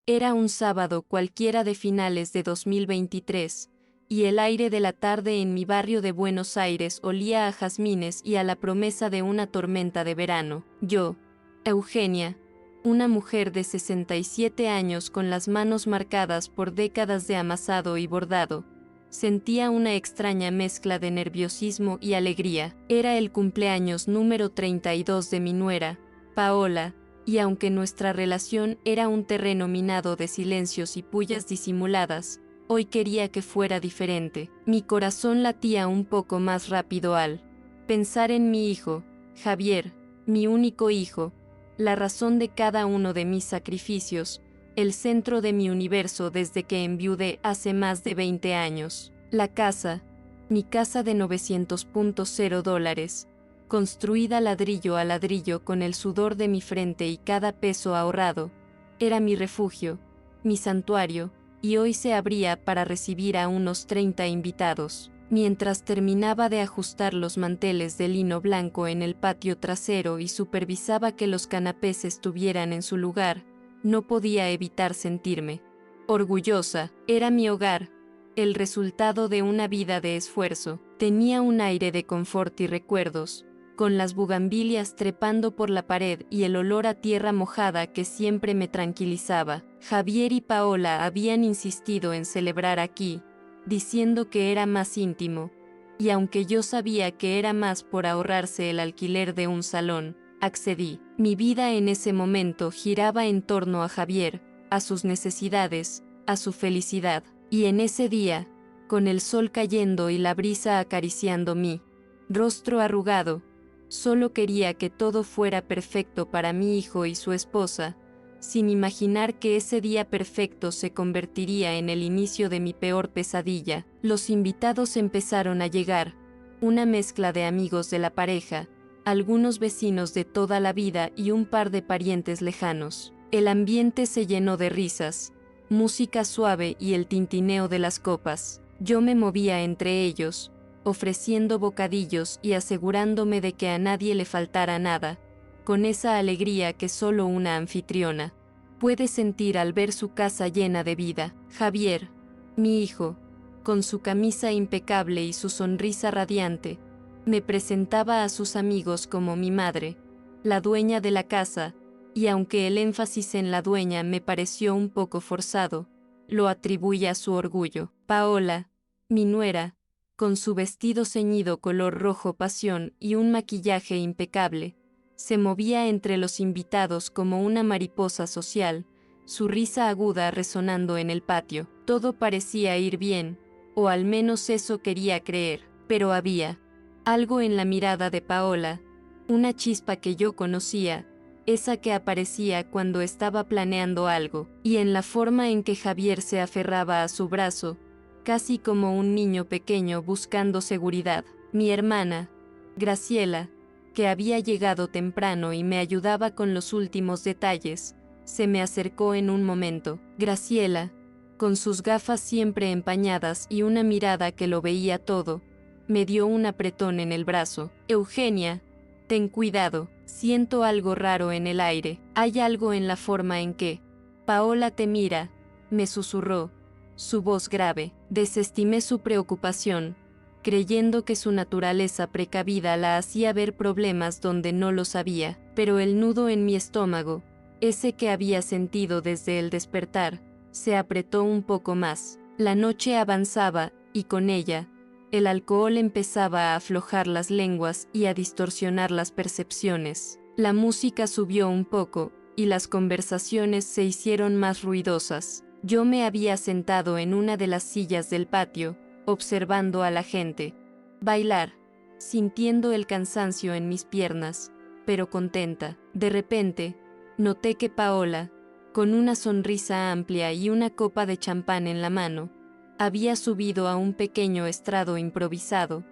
Era un sábado cualquiera de finales de 2023, y el aire de la tarde en mi barrio de Buenos Aires olía a jazmines y a la promesa de una tormenta de verano. Yo, Eugenia, una mujer de 67 años con las manos marcadas por décadas de amasado y bordado, sentía una extraña mezcla de nerviosismo y alegría. Era el cumpleaños número 32 de mi nuera, Paola, y aunque nuestra relación era un terreno minado de silencios y pullas disimuladas, hoy quería que fuera diferente. Mi corazón latía un poco más rápido al pensar en mi hijo, Javier, mi único hijo, la razón de cada uno de mis sacrificios, el centro de mi universo desde que enviudé hace más de 20 años. La casa, mi casa de $900,000, construida ladrillo a ladrillo con el sudor de mi frente y cada peso ahorrado, era mi refugio, mi santuario, y hoy se abría para recibir a unos 30 invitados. Mientras terminaba de ajustar los manteles de lino blanco en el patio trasero y supervisaba que los canapés estuvieran en su lugar, no podía evitar sentirme orgullosa. Era mi hogar, el resultado de una vida de esfuerzo. Tenía un aire de confort y recuerdos, con las bugambilias trepando por la pared y el olor a tierra mojada que siempre me tranquilizaba. Javier y Paola habían insistido en celebrar aquí, diciendo que era más íntimo, y aunque yo sabía que era más por ahorrarse el alquiler de un salón, accedí. Mi vida en ese momento giraba en torno a Javier, a sus necesidades, a su felicidad, y en ese día, con el sol cayendo y la brisa acariciando mi rostro arrugado, solo quería que todo fuera perfecto para mi hijo y su esposa, sin imaginar que ese día perfecto se convertiría en el inicio de mi peor pesadilla. Los invitados empezaron a llegar, una mezcla de amigos de la pareja, algunos vecinos de toda la vida y un par de parientes lejanos. El ambiente se llenó de risas, música suave y el tintineo de las copas. Yo me movía entre ellos, ofreciendo bocadillos y asegurándome de que a nadie le faltara nada, con esa alegría que solo una anfitriona puede sentir al ver su casa llena de vida. Javier, mi hijo, con su camisa impecable y su sonrisa radiante, me presentaba a sus amigos como mi madre, la dueña de la casa, y aunque el énfasis en la dueña me pareció un poco forzado, lo atribuye a su orgullo. Paola, mi nuera, con su vestido ceñido color rojo pasión y un maquillaje impecable, se movía entre los invitados como una mariposa social, su risa aguda resonando en el patio. Todo parecía ir bien, o al menos eso quería creer, pero había algo en la mirada de Paola, una chispa que yo conocía, esa que aparecía cuando estaba planeando algo, y en la forma en que Javier se aferraba a su brazo, casi como un niño pequeño buscando seguridad. Mi hermana, Graciela, que había llegado temprano y me ayudaba con los últimos detalles, se me acercó en un momento. Graciela, con sus gafas siempre empañadas y una mirada que lo veía todo, me dio un apretón en el brazo. Eugenia, ten cuidado, siento algo raro en el aire. Hay algo en la forma en que Paola te mira, me susurró, su voz grave. Desestimé su preocupación, creyendo que su naturaleza precavida la hacía ver problemas donde no los había, pero el nudo en mi estómago, ese que había sentido desde el despertar, se apretó un poco más. La noche avanzaba, y con ella, el alcohol empezaba a aflojar las lenguas y a distorsionar las percepciones. La música subió un poco, y las conversaciones se hicieron más ruidosas. Yo me había sentado en una de las sillas del patio, observando a la gente bailar, sintiendo el cansancio en mis piernas, pero contenta. De repente, noté que Paola, con una sonrisa amplia y una copa de champán en la mano, había subido a un pequeño estrado improvisado,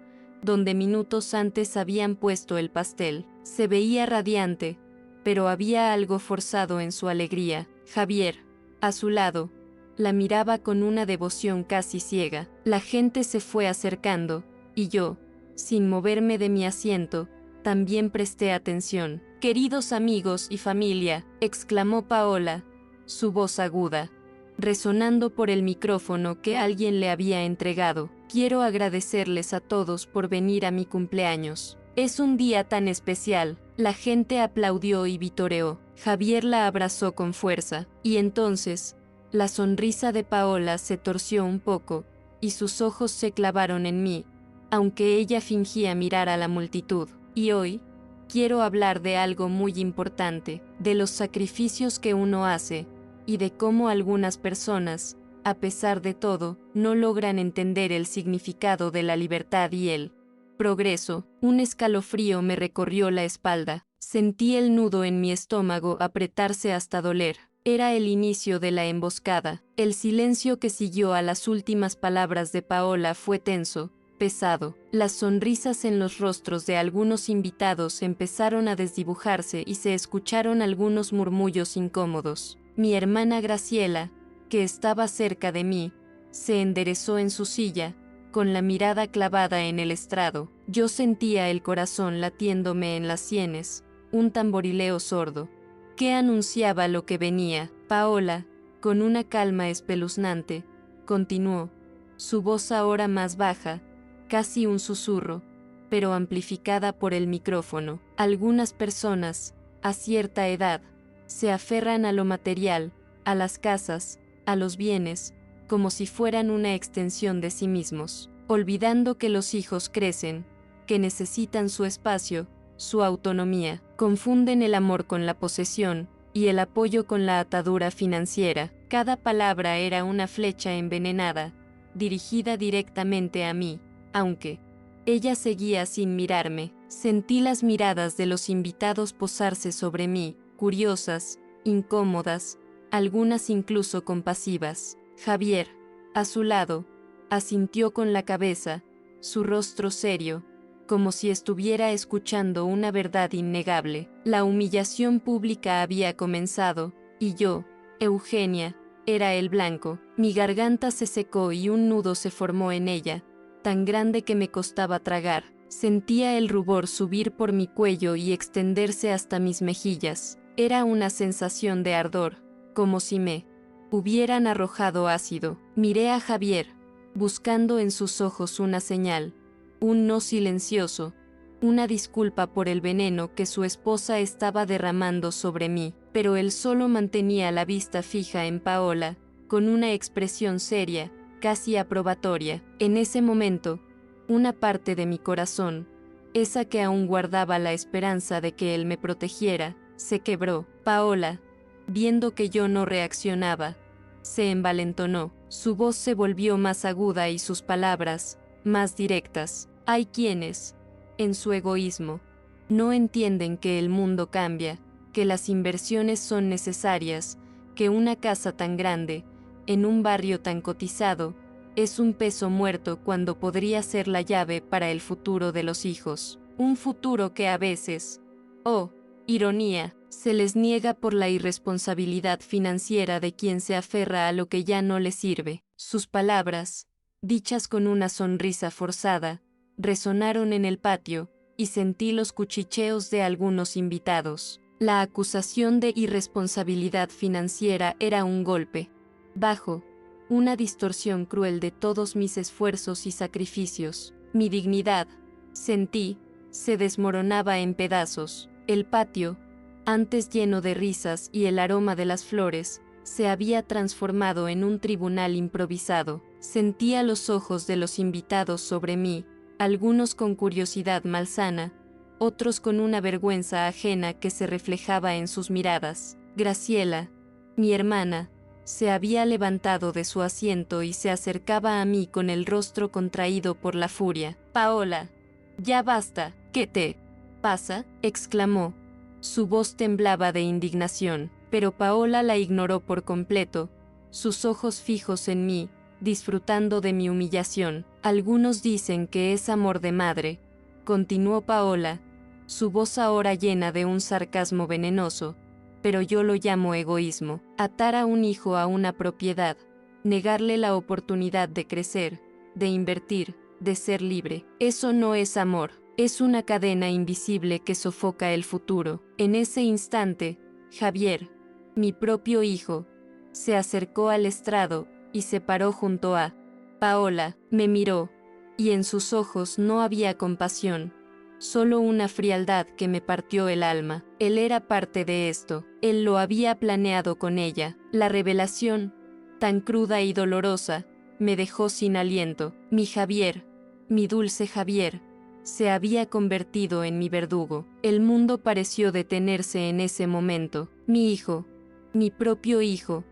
donde minutos antes habían puesto el pastel. Se veía radiante, pero había algo forzado en su alegría. Javier, a su lado, la miraba con una devoción casi ciega. La gente se fue acercando, y yo, sin moverme de mi asiento, también presté atención. «Queridos amigos y familia», exclamó Paola, su voz aguda, resonando por el micrófono que alguien le había entregado. Quiero agradecerles a todos por venir a mi cumpleaños. Es un día tan especial. La gente aplaudió y vitoreó. Javier la abrazó con fuerza, y entonces, la sonrisa de Paola se torció un poco, y sus ojos se clavaron en mí, aunque ella fingía mirar a la multitud. Y hoy, quiero hablar de algo muy importante, de los sacrificios que uno hace, y de cómo algunas personas, a pesar de todo, no logran entender el significado de la libertad y el progreso. Un escalofrío me recorrió la espalda. Sentí el nudo en mi estómago apretarse hasta doler. Era el inicio de la emboscada. El silencio que siguió a las últimas palabras de Paola fue tenso, pesado. Las sonrisas en los rostros de algunos invitados empezaron a desdibujarse y se escucharon algunos murmullos incómodos. Mi hermana Graciela, que estaba cerca de mí, se enderezó en su silla, con la mirada clavada en el estrado. Yo sentía el corazón latiéndome en las sienes, un tamborileo sordo, que anunciaba lo que venía. Paola, con una calma espeluznante, continuó, su voz ahora más baja, casi un susurro, pero amplificada por el micrófono. Algunas personas, a cierta edad, se aferran a lo material, a las casas, a los bienes, como si fueran una extensión de sí mismos, olvidando que los hijos crecen, que necesitan su espacio, su autonomía. Confunden el amor con la posesión, y el apoyo con la atadura financiera. Cada palabra era una flecha envenenada, dirigida directamente a mí, aunque ella seguía sin mirarme. Sentí las miradas de los invitados posarse sobre mí, curiosas, incómodas, algunas incluso compasivas. Javier, a su lado, asintió con la cabeza, su rostro serio, como si estuviera escuchando una verdad innegable. La humillación pública había comenzado, y yo, Eugenia, era el blanco. Mi garganta se secó y un nudo se formó en ella, tan grande que me costaba tragar. Sentía el rubor subir por mi cuello y extenderse hasta mis mejillas. Era una sensación de ardor, como si me hubieran arrojado ácido. Miré a Javier, buscando en sus ojos una señal, un no silencioso, una disculpa por el veneno que su esposa estaba derramando sobre mí, pero él solo mantenía la vista fija en Paola, con una expresión seria, casi aprobatoria. En ese momento, una parte de mi corazón, esa que aún guardaba la esperanza de que él me protegiera, se quebró. Paola, viendo que yo no reaccionaba, se envalentonó. Su voz se volvió más aguda y sus palabras, más directas. Hay quienes, en su egoísmo, no entienden que el mundo cambia, que las inversiones son necesarias, que una casa tan grande, en un barrio tan cotizado, es un peso muerto cuando podría ser la llave para el futuro de los hijos. Un futuro que a veces, oh, ironía, se les niega por la irresponsabilidad financiera de quien se aferra a lo que ya no le sirve. Sus palabras, dichas con una sonrisa forzada, resonaron en el patio, y sentí los cuchicheos de algunos invitados. La acusación de irresponsabilidad financiera era un golpe bajo, una distorsión cruel de todos mis esfuerzos y sacrificios. Mi dignidad, sentí, se desmoronaba en pedazos. El patio, antes lleno de risas y el aroma de las flores, se había transformado en un tribunal improvisado. Sentía los ojos de los invitados sobre mí, algunos con curiosidad malsana, otros con una vergüenza ajena que se reflejaba en sus miradas. Graciela, mi hermana, se había levantado de su asiento y se acercaba a mí con el rostro contraído por la furia. Paola, ya basta. ¿Qué te pasa?, exclamó. Su voz temblaba de indignación, pero Paola la ignoró por completo, sus ojos fijos en mí, disfrutando de mi humillación. Algunos dicen que es amor de madre, continuó Paola, su voz ahora llena de un sarcasmo venenoso, pero yo lo llamo egoísmo. Atar a un hijo a una propiedad, negarle la oportunidad de crecer, de invertir, de ser libre. Eso no es amor, es una cadena invisible que sofoca el futuro. En ese instante, Javier, mi propio hijo, se acercó al estrado y se paró junto a Paola, me miró, y en sus ojos no había compasión, solo una frialdad que me partió el alma. Él era parte de esto, él lo había planeado con ella. La revelación, tan cruda y dolorosa, me dejó sin aliento. Mi Javier, mi dulce Javier, se había convertido en mi verdugo. El mundo pareció detenerse en ese momento. Mi hijo, mi propio hijo,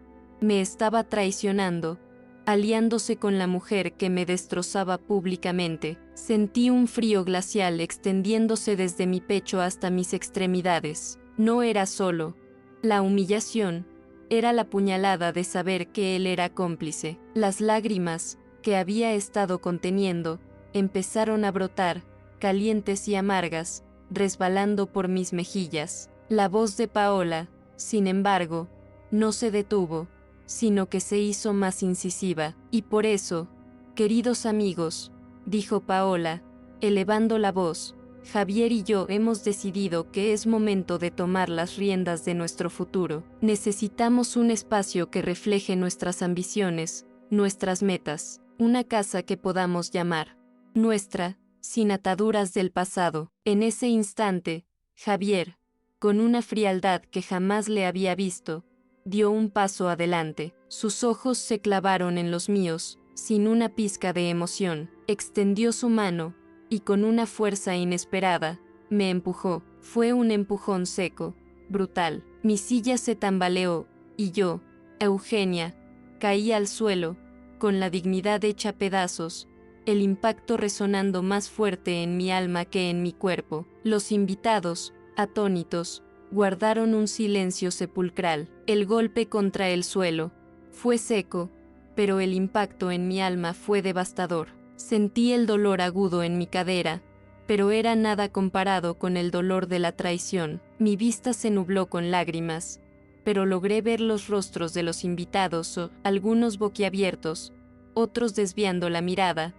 me estaba traicionando, aliándose con la mujer que me destrozaba públicamente. Sentí un frío glacial extendiéndose desde mi pecho hasta mis extremidades. No era solo la humillación, era la puñalada de saber que él era cómplice. Las lágrimas, que había estado conteniendo, empezaron a brotar, calientes y amargas, resbalando por mis mejillas. La voz de Paola, sin embargo, no se detuvo, sino que se hizo más incisiva. Y por eso, queridos amigos, dijo Paola, elevando la voz, Javier y yo hemos decidido que es momento de tomar las riendas de nuestro futuro. Necesitamos un espacio que refleje nuestras ambiciones, nuestras metas, una casa que podamos llamar nuestra, sin ataduras del pasado. En ese instante, Javier, con una frialdad que jamás le había visto, dio un paso adelante. Sus ojos se clavaron en los míos, sin una pizca de emoción. Extendió su mano, y con una fuerza inesperada, me empujó. Fue un empujón seco, brutal. Mi silla se tambaleó, y yo, Eugenia, caí al suelo, con la dignidad hecha pedazos, el impacto resonando más fuerte en mi alma que en mi cuerpo. Los invitados, atónitos, guardaron un silencio sepulcral. El golpe contra el suelo fue seco, pero el impacto en mi alma fue devastador. Sentí el dolor agudo en mi cadera, pero era nada comparado con el dolor de la traición. Mi vista se nubló con lágrimas, pero logré ver los rostros de los invitados, algunos boquiabiertos, otros desviando la mirada,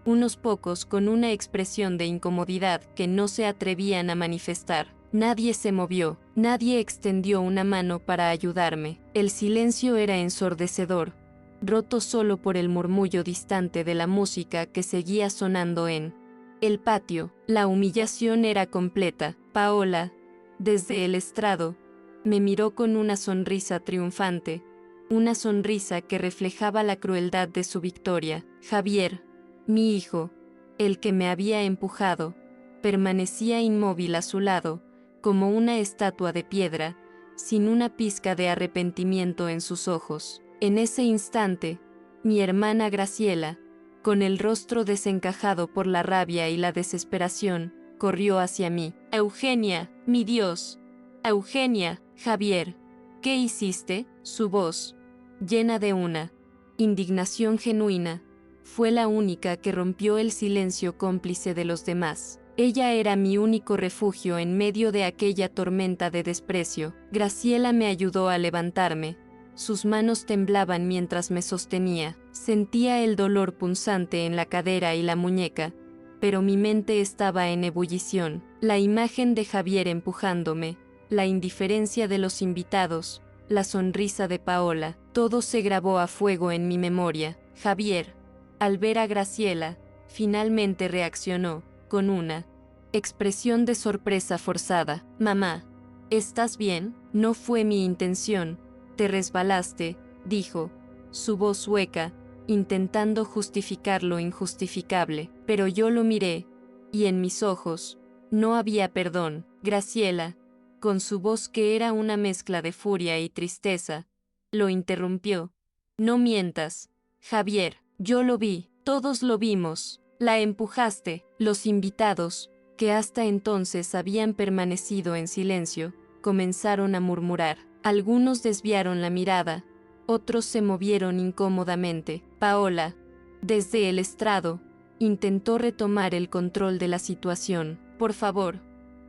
unos pocos con una expresión de incomodidad que no se atrevían a manifestar. Nadie se movió, nadie extendió una mano para ayudarme. El silencio era ensordecedor, roto solo por el murmullo distante de la música que seguía sonando en el patio. La humillación era completa. Paola, desde el estrado, me miró con una sonrisa triunfante, una sonrisa que reflejaba la crueldad de su victoria. Javier, mi hijo, el que me había empujado, permanecía inmóvil a su lado, como una estatua de piedra, sin una pizca de arrepentimiento en sus ojos. En ese instante, mi hermana Graciela, con el rostro desencajado por la rabia y la desesperación, corrió hacia mí. Eugenia, mi Dios. Eugenia, Javier, ¿qué hiciste? Su voz, llena de una indignación genuina, fue la única que rompió el silencio cómplice de los demás. Ella era mi único refugio en medio de aquella tormenta de desprecio. Graciela me ayudó a levantarme. Sus manos temblaban mientras me sostenía. Sentía el dolor punzante en la cadera y la muñeca, pero mi mente estaba en ebullición. La imagen de Javier empujándome, la indiferencia de los invitados, la sonrisa de Paola, todo se grabó a fuego en mi memoria. Javier, al ver a Graciela, finalmente reaccionó, con una expresión de sorpresa forzada. Mamá, ¿estás bien? No fue mi intención. Te resbalaste, dijo, su voz hueca, intentando justificar lo injustificable. Pero yo lo miré, y en mis ojos no había perdón. Graciela, con su voz que era una mezcla de furia y tristeza, lo interrumpió. No mientas, Javier, yo lo vi, todos lo vimos. La empujaste. Los invitados, que hasta entonces habían permanecido en silencio, comenzaron a murmurar. Algunos desviaron la mirada, otros se movieron incómodamente. Paola, desde el estrado, intentó retomar el control de la situación. Por favor,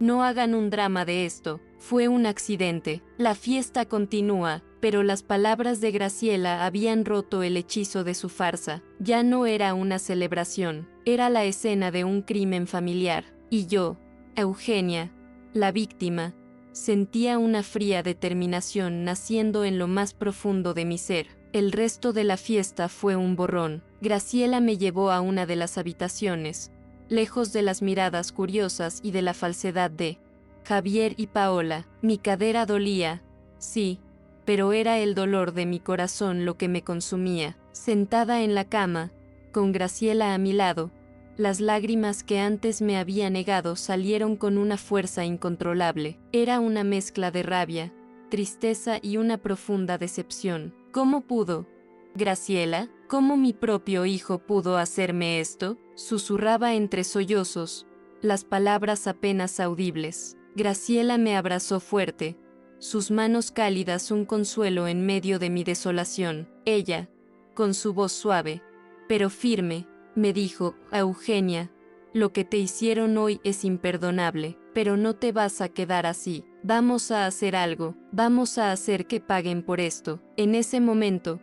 no hagan un drama de esto. Fue un accidente. La fiesta continúa. Pero las palabras de Graciela habían roto el hechizo de su farsa. Ya no era una celebración, era la escena de un crimen familiar. Y yo, Eugenia, la víctima, Sentía una fría determinación naciendo en lo más profundo de mi ser. El resto de la fiesta fue un borrón. Graciela me llevó a una de las habitaciones, lejos de las miradas curiosas y de la falsedad de Javier y Paola. Mi cadera dolía, sí, pero era el dolor de mi corazón lo que me consumía. Sentada en la cama, con Graciela a mi lado, las lágrimas que antes me había negado salieron con una fuerza incontrolable. Era una mezcla de rabia, tristeza y una profunda decepción. ¿Cómo pudo? Graciela, ¿cómo mi propio hijo pudo hacerme esto? Susurraba entre sollozos, las palabras apenas audibles. Graciela me abrazó fuerte, sus manos cálidas un consuelo en medio de mi desolación. Ella, con su voz suave, pero firme, me dijo: Eugenia, lo que te hicieron hoy es imperdonable, pero no te vas a quedar así. Vamos a hacer algo, vamos a hacer que paguen por esto. En ese momento,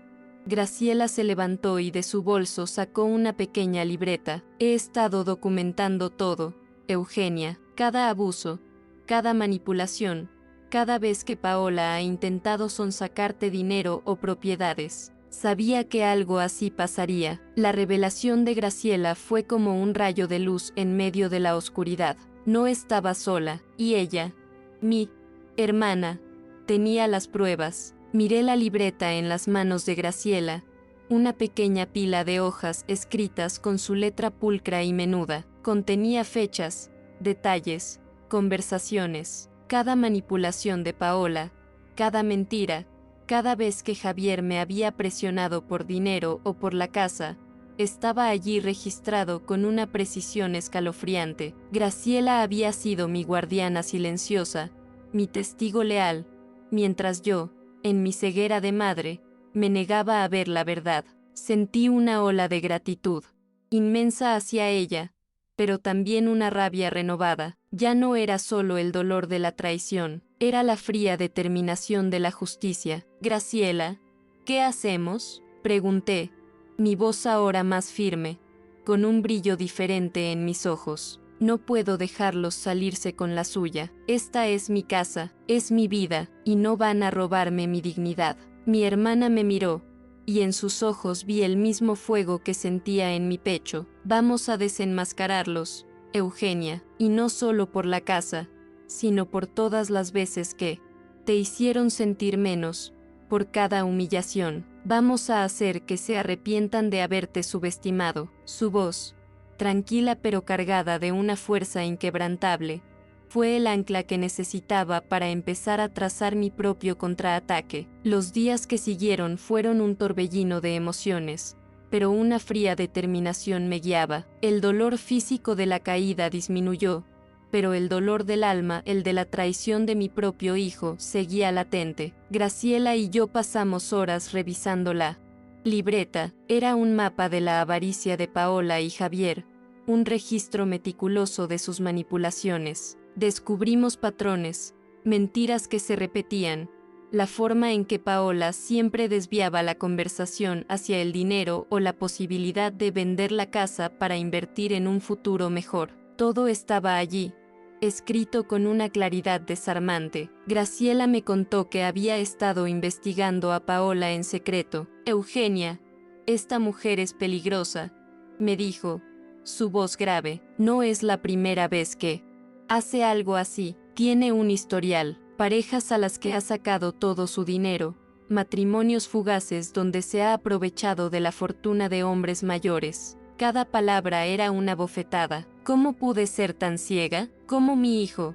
Graciela se levantó y de su bolso sacó una pequeña libreta. He estado documentando todo, Eugenia, cada abuso, cada manipulación, cada vez que Paola ha intentado sonsacarte dinero o propiedades. Sabía que algo así pasaría. La revelación de Graciela fue como un rayo de luz en medio de la oscuridad. No estaba sola, y ella, mi hermana, tenía las pruebas. Miré la libreta en las manos de Graciela, una pequeña pila de hojas escritas con su letra pulcra y menuda. Contenía fechas, detalles, conversaciones, cada manipulación de Paola, cada mentira. Cada vez que Javier me había presionado por dinero o por la casa, estaba allí registrado con una precisión escalofriante. Graciela había sido mi guardiana silenciosa, mi testigo leal, mientras yo, en mi ceguera de madre, me negaba a ver la verdad. Sentí una ola de gratitud, inmensa hacia ella, pero también una rabia renovada. Ya no era solo el dolor de la traición, era la fría determinación de la justicia. Graciela, ¿qué hacemos?, pregunté, mi voz ahora más firme, con un brillo diferente en mis ojos. No puedo dejarlos salirse con la suya. Esta es mi casa, es mi vida, y no van a robarme mi dignidad. Mi hermana me miró, y en sus ojos vi el mismo fuego que sentía en mi pecho. Vamos a desenmascararlos, Eugenia, y no solo por la casa, sino por todas las veces que te hicieron sentir menos, por cada humillación. Vamos a hacer que se arrepientan de haberte subestimado. Su voz, tranquila pero cargada de una fuerza inquebrantable, fue el ancla que necesitaba para empezar a trazar mi propio contraataque. Los días que siguieron fueron un torbellino de emociones, pero una fría determinación me guiaba. El dolor físico de la caída disminuyó, pero el dolor del alma, el de la traición de mi propio hijo, seguía latente. Graciela y yo pasamos horas revisando la libreta. Era un mapa de la avaricia de Paola y Javier, un registro meticuloso de sus manipulaciones. Descubrimos patrones, mentiras que se repetían, la forma en que Paola siempre desviaba la conversación hacia el dinero o la posibilidad de vender la casa para invertir en un futuro mejor. Todo estaba allí, escrito con una claridad desarmante. Graciela me contó que había estado investigando a Paola en secreto. Eugenia, esta mujer es peligrosa, me dijo, su voz grave. No es la primera vez que hace algo así. Tiene un historial, parejas a las que ha sacado todo su dinero, matrimonios fugaces donde se ha aprovechado de la fortuna de hombres mayores. Cada palabra era una bofetada. ¿Cómo pude ser tan ciega? ¿Cómo mi hijo,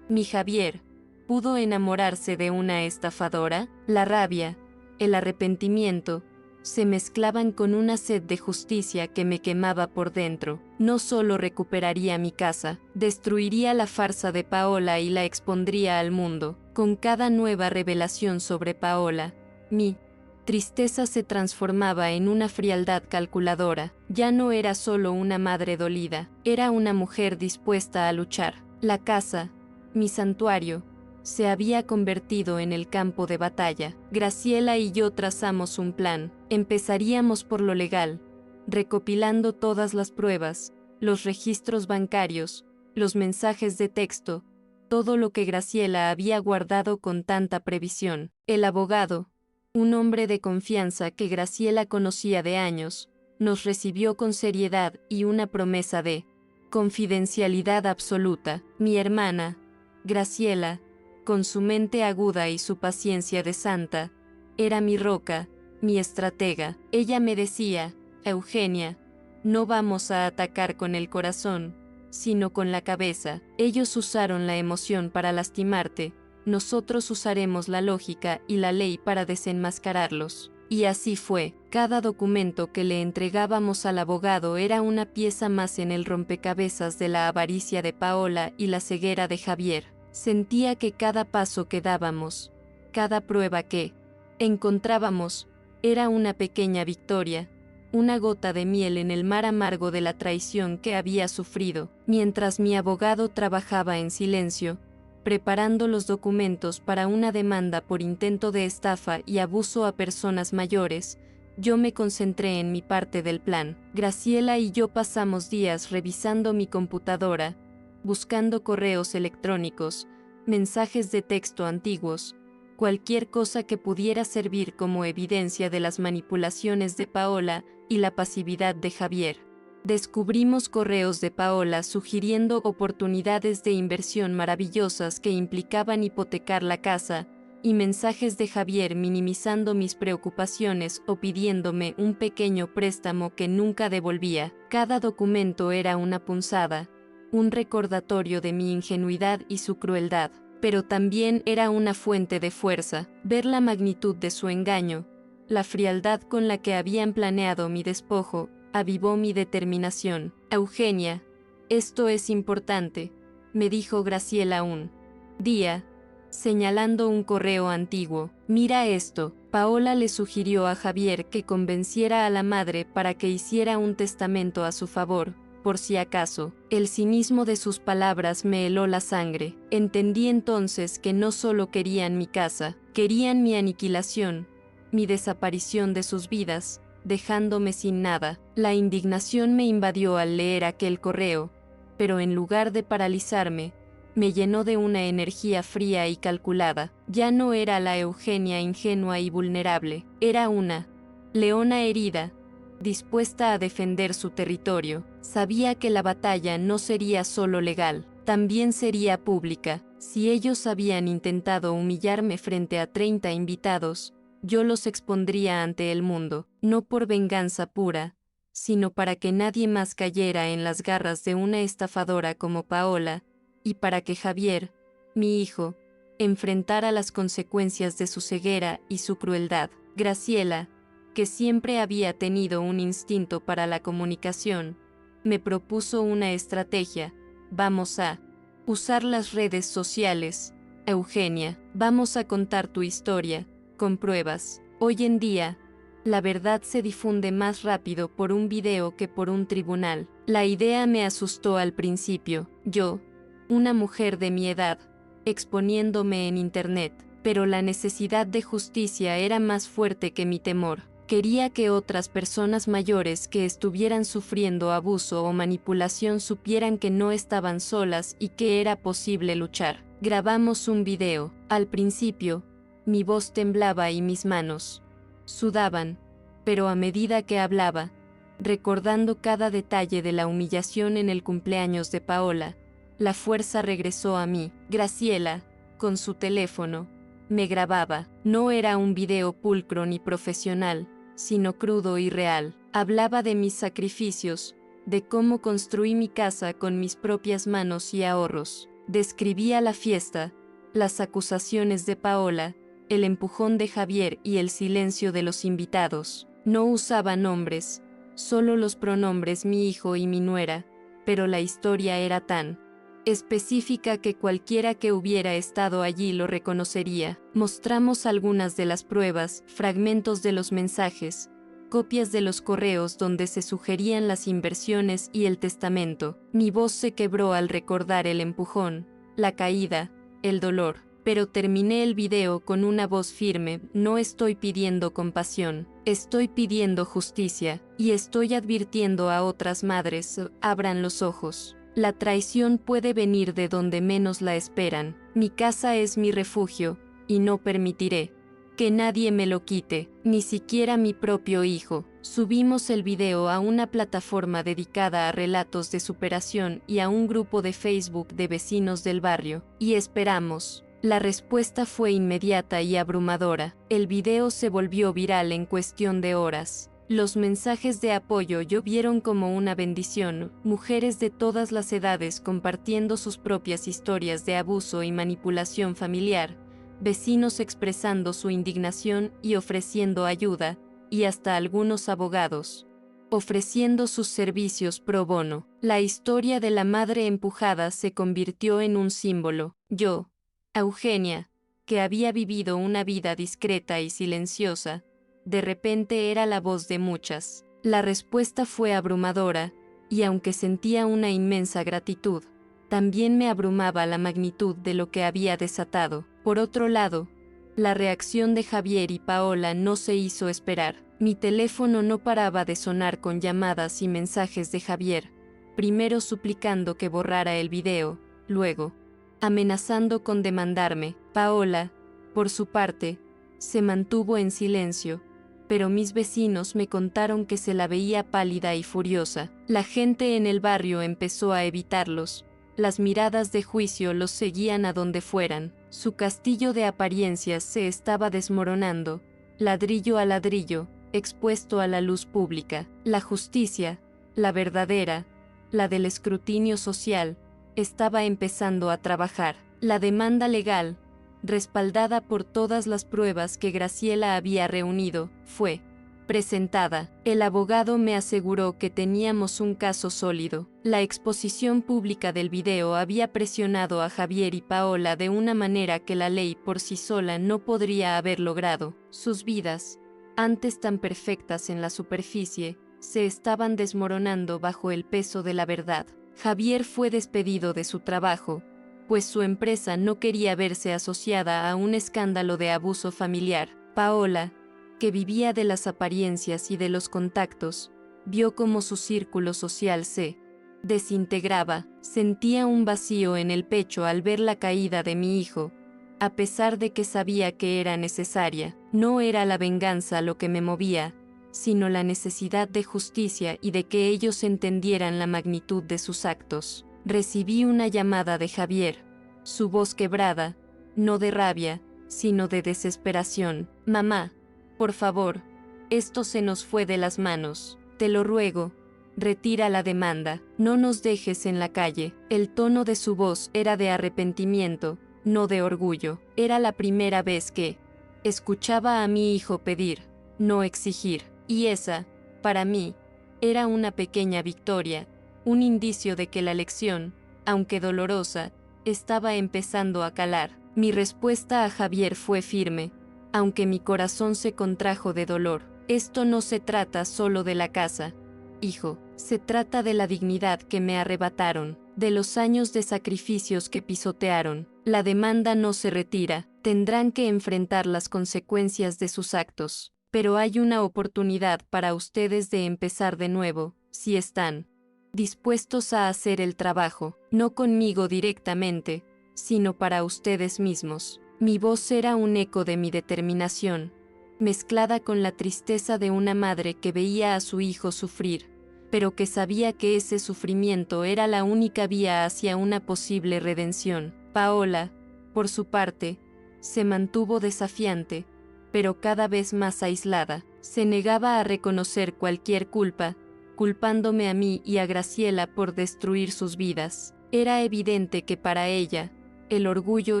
mi Javier, pudo enamorarse de una estafadora? La rabia, el arrepentimiento, se mezclaban con una sed de justicia que me quemaba por dentro. No solo recuperaría mi casa, destruiría la farsa de Paola y la expondría al mundo. Con cada nueva revelación sobre Paola, mi tristeza se transformaba en una frialdad calculadora. Ya no era solo una madre dolida, era una mujer dispuesta a luchar. La casa, mi santuario, se había convertido en el campo de batalla. Graciela y yo trazamos un plan. Empezaríamos por lo legal, recopilando todas las pruebas, los registros bancarios, los mensajes de texto, todo lo que Graciela había guardado con tanta previsión. El abogado, un hombre de confianza que Graciela conocía de años, nos recibió con seriedad y una promesa de confidencialidad absoluta. Mi hermana, Graciela, con su mente aguda y su paciencia de santa, era mi roca, mi estratega. Ella me decía: Eugenia, no vamos a atacar con el corazón, sino con la cabeza. Ellos usaron la emoción para lastimarte, nosotros usaremos la lógica y la ley para desenmascararlos. Y así fue. Cada documento que le entregábamos al abogado era una pieza más en el rompecabezas de la avaricia de Paola y la ceguera de Javier. Sentía que cada paso que dábamos, cada prueba que encontrábamos, era una pequeña victoria, una gota de miel en el mar amargo de la traición que había sufrido. Mientras mi abogado trabajaba en silencio, preparando los documentos para una demanda por intento de estafa y abuso a personas mayores, yo me concentré en mi parte del plan. Graciela y yo pasamos días revisando mi computadora, buscando correos electrónicos, mensajes de texto antiguos, cualquier cosa que pudiera servir como evidencia de las manipulaciones de Paola y la pasividad de Javier. Descubrimos correos de Paola sugiriendo oportunidades de inversión maravillosas que implicaban hipotecar la casa, y mensajes de Javier minimizando mis preocupaciones o pidiéndome un pequeño préstamo que nunca devolvía. Cada documento era una punzada, un recordatorio de mi ingenuidad y su crueldad, pero también era una fuente de fuerza. Ver la magnitud de su engaño, la frialdad con la que habían planeado mi despojo, avivó mi determinación. Eugenia, esto es importante, me dijo Graciela un día, señalando un correo antiguo. Mira esto. Paola le sugirió a Javier que convenciera a la madre para que hiciera un testamento a su favor, por si acaso. El cinismo de sus palabras me heló la sangre. Entendí entonces que no solo querían mi casa, querían mi aniquilación, mi desaparición de sus vidas, dejándome sin nada. La indignación me invadió al leer aquel correo, pero en lugar de paralizarme, me llenó de una energía fría y calculada. Ya no era la Eugenia ingenua y vulnerable, era una leona herida, dispuesta a defender su territorio. Sabía que la batalla no sería solo legal, también sería pública. Si ellos habían intentado humillarme frente a 30 invitados, yo los expondría ante el mundo, no por venganza pura, sino para que nadie más cayera en las garras de una estafadora como Paola, y para que Javier, mi hijo, enfrentara las consecuencias de su ceguera y su crueldad. Graciela, que siempre había tenido un instinto para la comunicación, me propuso una estrategia. Vamos a usar las redes sociales. Eugenia, vamos a contar tu historia, con pruebas. Hoy en día, la verdad se difunde más rápido por un video que por un tribunal. La idea me asustó al principio. Yo, una mujer de mi edad, exponiéndome en internet, pero la necesidad de justicia era más fuerte que mi temor. Quería que otras personas mayores que estuvieran sufriendo abuso o manipulación supieran que no estaban solas y que era posible luchar. Grabamos un video. Al principio, mi voz temblaba y mis manos sudaban, pero a medida que hablaba, recordando cada detalle de la humillación en el cumpleaños de Paola, la fuerza regresó a mí. Graciela, con su teléfono, me grababa. No era un video pulcro ni profesional, sino crudo y real. Hablaba de mis sacrificios, de cómo construí mi casa con mis propias manos y ahorros. Describía la fiesta, las acusaciones de Paola, el empujón de Javier y el silencio de los invitados. No usaba nombres, solo los pronombres mi hijo y mi nuera, pero la historia era tan específica que cualquiera que hubiera estado allí lo reconocería. Mostramos algunas de las pruebas, fragmentos de los mensajes, copias de los correos donde se sugerían las inversiones y el testamento. Mi voz se quebró al recordar el empujón, la caída, el dolor, pero terminé el video con una voz firme. No estoy pidiendo compasión, estoy pidiendo justicia, y estoy advirtiendo a otras madres, abran los ojos. La traición puede venir de donde menos la esperan. Mi casa es mi refugio, y no permitiré que nadie me lo quite, ni siquiera mi propio hijo. Subimos el video a una plataforma dedicada a relatos de superación y a un grupo de Facebook de vecinos del barrio, y esperamos. La respuesta fue inmediata y abrumadora. El video se volvió viral en cuestión de horas. Los mensajes de apoyo llovieron como una bendición, mujeres de todas las edades compartiendo sus propias historias de abuso y manipulación familiar, vecinos expresando su indignación y ofreciendo ayuda, y hasta algunos abogados ofreciendo sus servicios pro bono. La historia de la madre empujada se convirtió en un símbolo. Yo, Eugenia, que había vivido una vida discreta y silenciosa, de repente era la voz de muchas. La respuesta fue abrumadora, y aunque sentía una inmensa gratitud, también me abrumaba la magnitud de lo que había desatado. Por otro lado, la reacción de Javier y Paola no se hizo esperar. Mi teléfono no paraba de sonar con llamadas y mensajes de Javier, primero suplicando que borrara el video, luego amenazando con demandarme. Paola, por su parte, se mantuvo en silencio, pero mis vecinos me contaron que se la veía pálida y furiosa. La gente en el barrio empezó a evitarlos. Las miradas de juicio los seguían a donde fueran. Su castillo de apariencias se estaba desmoronando, ladrillo a ladrillo, expuesto a la luz pública. La justicia, la verdadera, la del escrutinio social, estaba empezando a trabajar. La demanda legal, respaldada por todas las pruebas que Graciela había reunido, fue presentada. El abogado me aseguró que teníamos un caso sólido. La exposición pública del video había presionado a Javier y Paola de una manera que la ley por sí sola no podría haber logrado. Sus vidas, antes tan perfectas en la superficie, se estaban desmoronando bajo el peso de la verdad. Javier fue despedido de su trabajo, pues su empresa no quería verse asociada a un escándalo de abuso familiar. Paola, que vivía de las apariencias y de los contactos, vio cómo su círculo social se desintegraba. Sentía un vacío en el pecho al ver la caída de mi hijo, a pesar de que sabía que era necesaria. No era la venganza lo que me movía, sino la necesidad de justicia y de que ellos entendieran la magnitud de sus actos. Recibí una llamada de Javier, su voz quebrada, no de rabia, sino de desesperación. Mamá, por favor, esto se nos fue de las manos. Te lo ruego, retira la demanda, no nos dejes en la calle. El tono de su voz era de arrepentimiento, no de orgullo. Era la primera vez que escuchaba a mi hijo pedir, no exigir. Y esa, para mí, era una pequeña victoria, un indicio de que la lección, aunque dolorosa, estaba empezando a calar. Mi respuesta a Javier fue firme, aunque mi corazón se contrajo de dolor. Esto no se trata solo de la casa, hijo, se trata de la dignidad que me arrebataron, de los años de sacrificios que pisotearon. La demanda no se retira, tendrán que enfrentar las consecuencias de sus actos. Pero hay una oportunidad para ustedes de empezar de nuevo, si están dispuestos a hacer el trabajo, no conmigo directamente, sino para ustedes mismos. Mi voz era un eco de mi determinación, mezclada con la tristeza de una madre que veía a su hijo sufrir, pero que sabía que ese sufrimiento era la única vía hacia una posible redención. Paola, por su parte, se mantuvo desafiante, pero cada vez más aislada. Se negaba a reconocer cualquier culpa, culpándome a mí y a Graciela por destruir sus vidas. Era evidente que para ella, el orgullo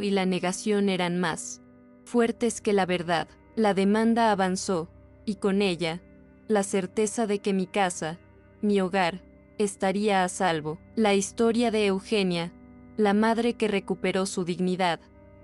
y la negación eran más fuertes que la verdad. La demanda avanzó, y con ella, la certeza de que mi casa, mi hogar, estaría a salvo. La historia de Eugenia, la madre que recuperó su dignidad,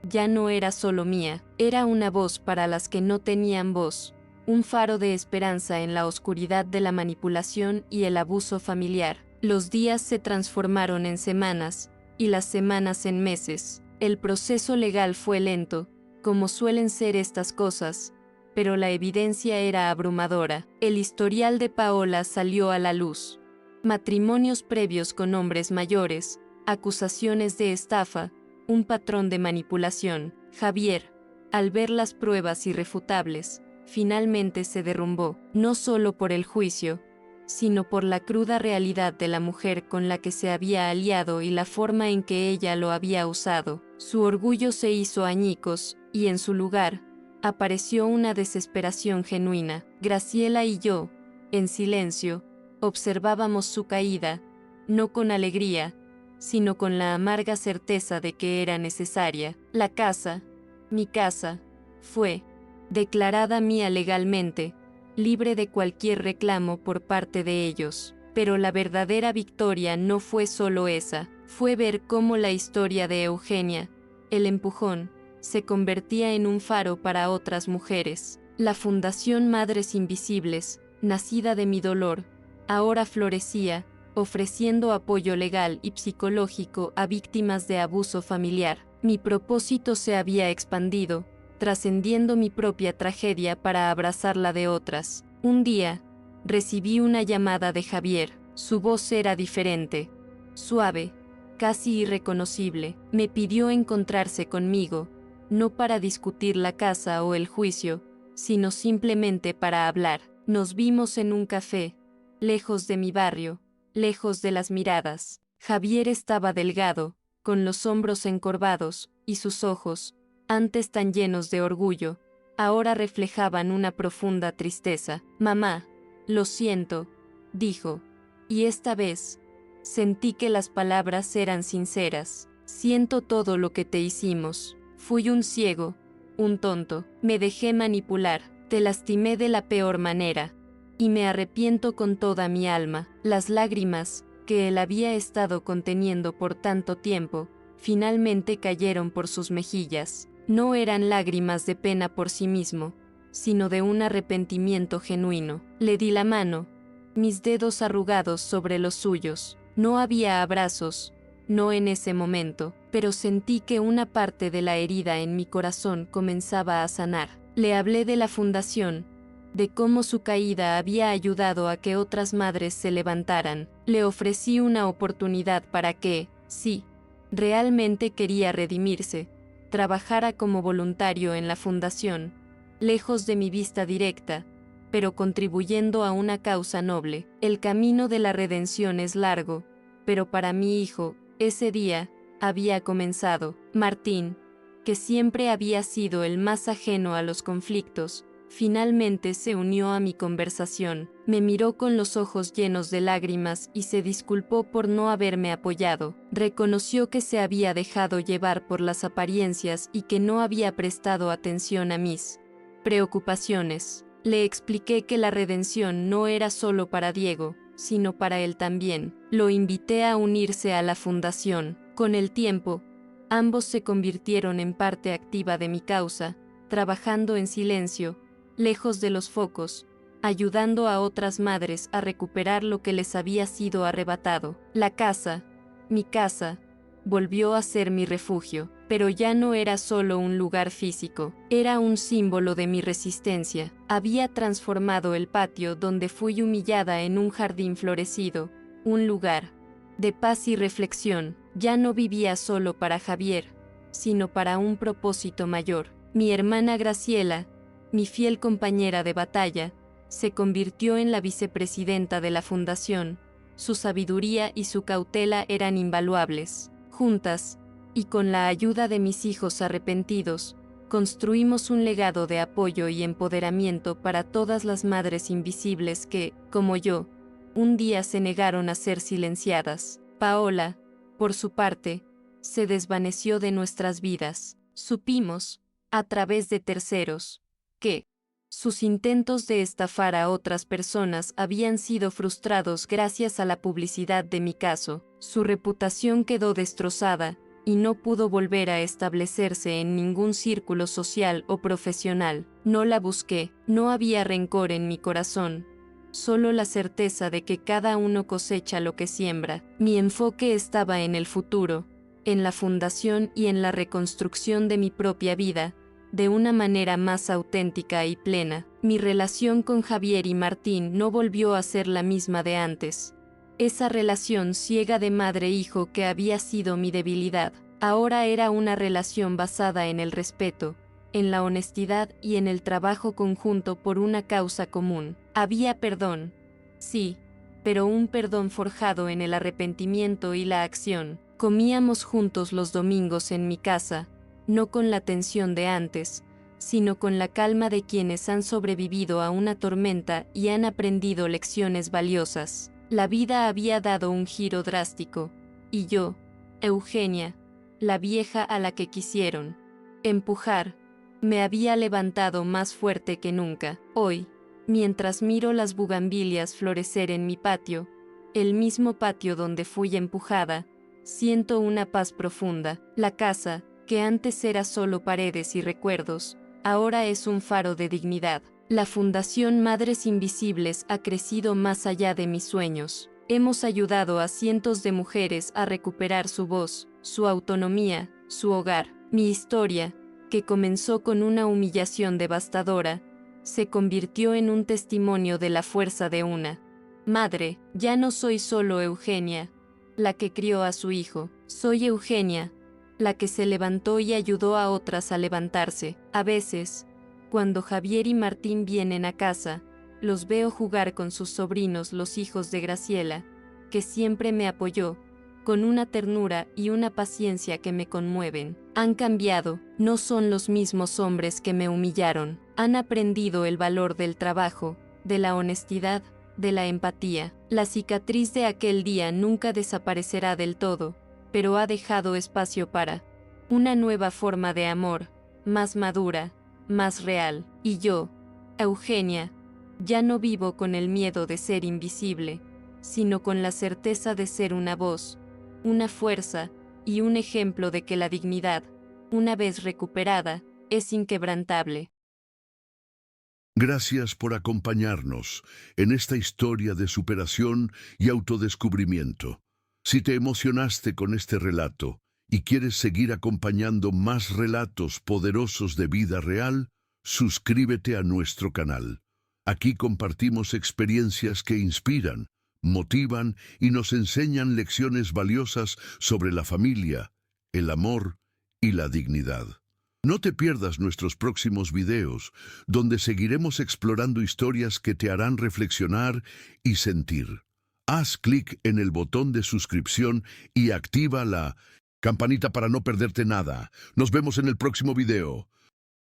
ya no era solo mía, era una voz para las que no tenían voz, un faro de esperanza en la oscuridad de la manipulación y el abuso familiar. Los días se transformaron en semanas, y las semanas en meses. El proceso legal fue lento, como suelen ser estas cosas, pero la evidencia era abrumadora. El historial de Paola salió a la luz. matrimonios previos con hombres mayores, acusaciones de estafa, un patrón de manipulación. Javier, al ver las pruebas irrefutables, finalmente se derrumbó, no solo por el juicio, sino por la cruda realidad de la mujer con la que se había aliado y la forma en que ella lo había usado. Su orgullo se hizo añicos, y en su lugar, apareció una desesperación genuina. Graciela y yo, en silencio, observábamos su caída, no con alegría, sino con la amarga certeza de que era necesaria. La casa, mi casa, fue declarada mía legalmente, libre de cualquier reclamo por parte de ellos. Pero la verdadera victoria no fue solo esa, fue ver cómo la historia de Eugenia, el empujón, se convertía en un faro para otras mujeres. La Fundación Madres Invisibles, nacida de mi dolor, ahora florecía, ofreciendo apoyo legal y psicológico a víctimas de abuso familiar. Mi propósito se había expandido, trascendiendo mi propia tragedia para abrazar la de otras. Un día, recibí una llamada de Javier. Su voz era diferente, suave, casi irreconocible. Me pidió encontrarse conmigo, no para discutir la casa o el juicio, sino simplemente para hablar. Nos vimos en un café, lejos de mi barrio, lejos de las miradas. Javier estaba delgado, con los hombros encorvados, y sus ojos, antes tan llenos de orgullo, ahora reflejaban una profunda tristeza. Mamá, lo siento, dijo, y esta vez, sentí que las palabras eran sinceras. Siento todo lo que te hicimos. Fui un ciego, un tonto, me dejé manipular, te lastimé de la peor manera, y me arrepiento con toda mi alma. Las lágrimas, que él había estado conteniendo por tanto tiempo, finalmente cayeron por sus mejillas. No eran lágrimas de pena por sí mismo, sino de un arrepentimiento genuino. Le di la mano, mis dedos arrugados sobre los suyos. No había abrazos, no en ese momento, pero sentí que una parte de la herida en mi corazón comenzaba a sanar. Le hablé de la fundación, de cómo su caída había ayudado a que otras madres se levantaran. Le ofrecí una oportunidad para que, si realmente quería redimirse, trabajara como voluntario en la fundación, lejos de mi vista directa, pero contribuyendo a una causa noble. El camino de la redención es largo, pero para mi hijo, ese día, había comenzado. Martín, que siempre había sido el más ajeno a los conflictos, finalmente se unió a mi conversación. Me miró con los ojos llenos de lágrimas y se disculpó por no haberme apoyado. Reconoció que se había dejado llevar por las apariencias y que no había prestado atención a mis preocupaciones. Le expliqué que la redención no era solo para Diego, sino para él también. Lo invité a unirse a la fundación. Con el tiempo, ambos se convirtieron en parte activa de mi causa, trabajando en silencio, lejos de los focos, ayudando a otras madres a recuperar lo que les había sido arrebatado. La casa, mi casa, volvió a ser mi refugio, pero ya no era solo un lugar físico, era un símbolo de mi resistencia. Había transformado el patio donde fui humillada en un jardín florecido, un lugar de paz y reflexión. Ya no vivía solo para Javier, sino para un propósito mayor. Mi hermana Graciela, mi fiel compañera de batalla, se convirtió en la vicepresidenta de la fundación. Su sabiduría y su cautela eran invaluables. Juntas, y con la ayuda de mis hijos arrepentidos, construimos un legado de apoyo y empoderamiento para todas las madres invisibles que, como yo, un día se negaron a ser silenciadas. Paola, por su parte, se desvaneció de nuestras vidas. Supimos, a través de terceros, que sus intentos de estafar a otras personas habían sido frustrados gracias a la publicidad de mi caso. Su reputación quedó destrozada, y no pudo volver a establecerse en ningún círculo social o profesional. No la busqué, no había rencor en mi corazón, solo la certeza de que cada uno cosecha lo que siembra. Mi enfoque estaba en el futuro, en la fundación y en la reconstrucción de mi propia vida, de una manera más auténtica y plena. Mi relación con Javier y Martín no volvió a ser la misma de antes, Esa relación ciega de madre-hijo que había sido mi debilidad, ahora era una relación basada en el respeto, en la honestidad y en el trabajo conjunto por una causa común. Había perdón, sí, pero un perdón forjado en el arrepentimiento y la acción. Comíamos juntos los domingos en mi casa, no con la tensión de antes, sino con la calma de quienes han sobrevivido a una tormenta y han aprendido lecciones valiosas. La vida había dado un giro drástico, y yo, Eugenia, la vieja a la que quisieron empujar, me había levantado más fuerte que nunca. Hoy, mientras miro las bugambilias florecer en mi patio, el mismo patio donde fui empujada, siento una paz profunda. La casa, que antes era solo paredes y recuerdos, ahora es un faro de dignidad. La Fundación Madres Invisibles ha crecido más allá de mis sueños. Hemos ayudado a cientos de mujeres a recuperar su voz, su autonomía, su hogar. Mi historia, que comenzó con una humillación devastadora, se convirtió en un testimonio de la fuerza de una madre. Ya no soy solo Eugenia, la que crió a su hijo. Soy Eugenia, la que se levantó y ayudó a otras a levantarse. A veces, cuando Javier y Martín vienen a casa, los veo jugar con sus sobrinos, los hijos de Graciela, que siempre me apoyó, con una ternura y una paciencia que me conmueven. Han cambiado, no son los mismos hombres que me humillaron. Han aprendido el valor del trabajo, de la honestidad, de la empatía. La cicatriz de aquel día nunca desaparecerá del todo, pero ha dejado espacio para una nueva forma de amor, más madura, más real. Y yo, Eugenia, ya no vivo con el miedo de ser invisible, sino con la certeza de ser una voz, una fuerza y un ejemplo de que la dignidad, una vez recuperada, es inquebrantable. Gracias por acompañarnos en esta historia de superación y autodescubrimiento. Si te emocionaste con este relato y quieres seguir acompañando más relatos poderosos de vida real, suscríbete a nuestro canal. Aquí compartimos experiencias que inspiran, motivan y nos enseñan lecciones valiosas sobre la familia, el amor y la dignidad. No te pierdas nuestros próximos videos, donde seguiremos explorando historias que te harán reflexionar y sentir. Haz clic en el botón de suscripción y activa la campanita para no perderte nada. Nos vemos en el próximo video.